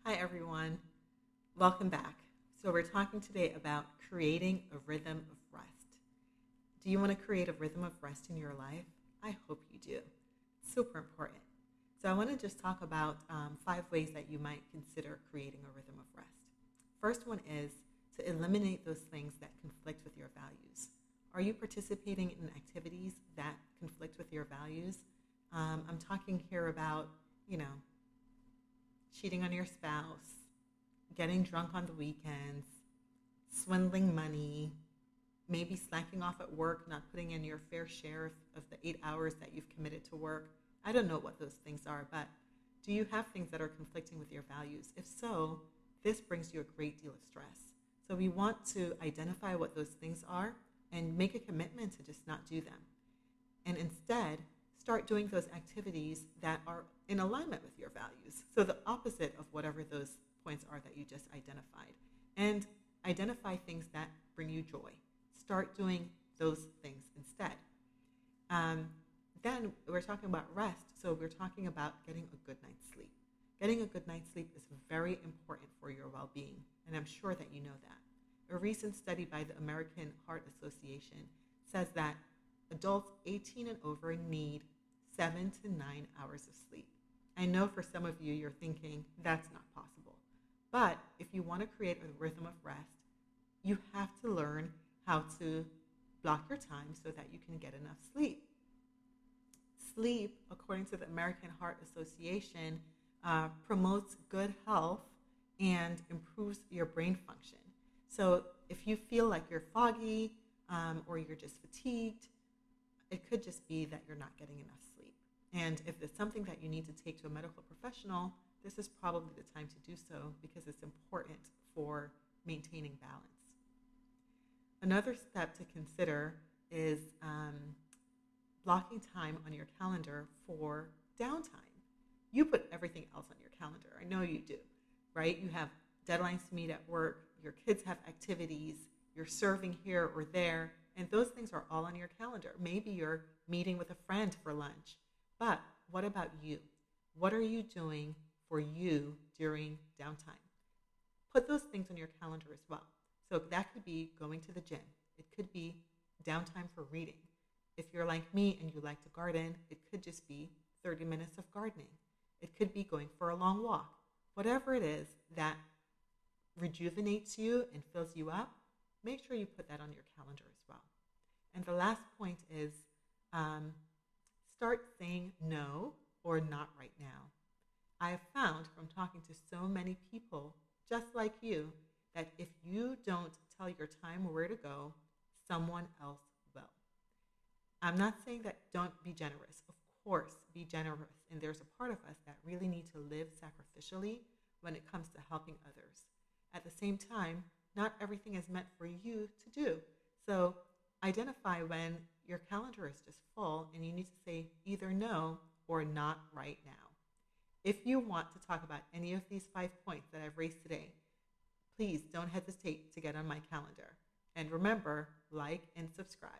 Hi, everyone. Welcome back. So, we're talking today about creating a rhythm of rest. Do you want to create a rhythm of rest in your life? I hope you do. Super important. So, I want to just talk about 5 ways that you might consider creating a rhythm of rest. First one is to eliminate those things that conflict with your values. Are you participating in activities that conflict with your values? I'm talking here about, you know, cheating on your spouse, getting drunk on the weekends, swindling money, maybe slacking off at work, not putting in your fair share of the 8 hours that you've committed to work. I don't know what those things are, but do you have things that are conflicting with your values? If so, this brings you a great deal of stress. So we want to identify what those things are and make a commitment to just not do them. And instead, start doing those activities that are in alignment with your values. So the opposite of whatever those points are that you just identified. And identify things that bring you joy. Start doing those things instead. Um, then we're talking about rest. So we're talking about getting a good night's sleep. Getting a good night's sleep is very important for your well being, and I'm sure that you know that. A recent study by the American Heart Association says that adults 18 and over need 7 to 9 hours of sleep. I know for some of you, you're thinking that's not possible. But if you want to create a rhythm of rest, you have to learn how to block your time so that you can get enough sleep. Sleep, according to the American Heart Association, promotes good health and improves your brain function. So if you feel like you're foggy or you're just fatigued, it could just be that you're not getting enough sleep. And if it's something that you need to take to a medical professional, this is probably the time to do so because it's important for maintaining balance. Another step to consider is blocking time on your calendar for downtime. You put everything else on your calendar. I know you do, right? You have deadlines to meet at work, your kids have activities, you're serving here or there, and those things are all on your calendar. Maybe you're meeting with a friend for lunch. But what about you? What are you doing for you during downtime? Put those things on your calendar as well. So that could be going to the gym. It could be downtime for reading. If you're like me and you like to garden, it could just be 30 minutes of gardening. It could be going for a long walk. Whatever it is that rejuvenates you and fills you up, make sure you put that on your calendar as well. And the last point is start saying no or not right now. I have found from talking to so many people just like you that if you don't tell your time where to go, someone else will. I'm not saying that don't be generous. Of course, be generous. And there's a part of us that really need to live sacrificially when it comes to helping others. At the same time, not everything is meant for you to do. So identify when your calendar is just full and you need to say either no or not right now. If you want to talk about any of these 5 points that I've raised today, please don't hesitate to get on my calendar. And remember, like and subscribe.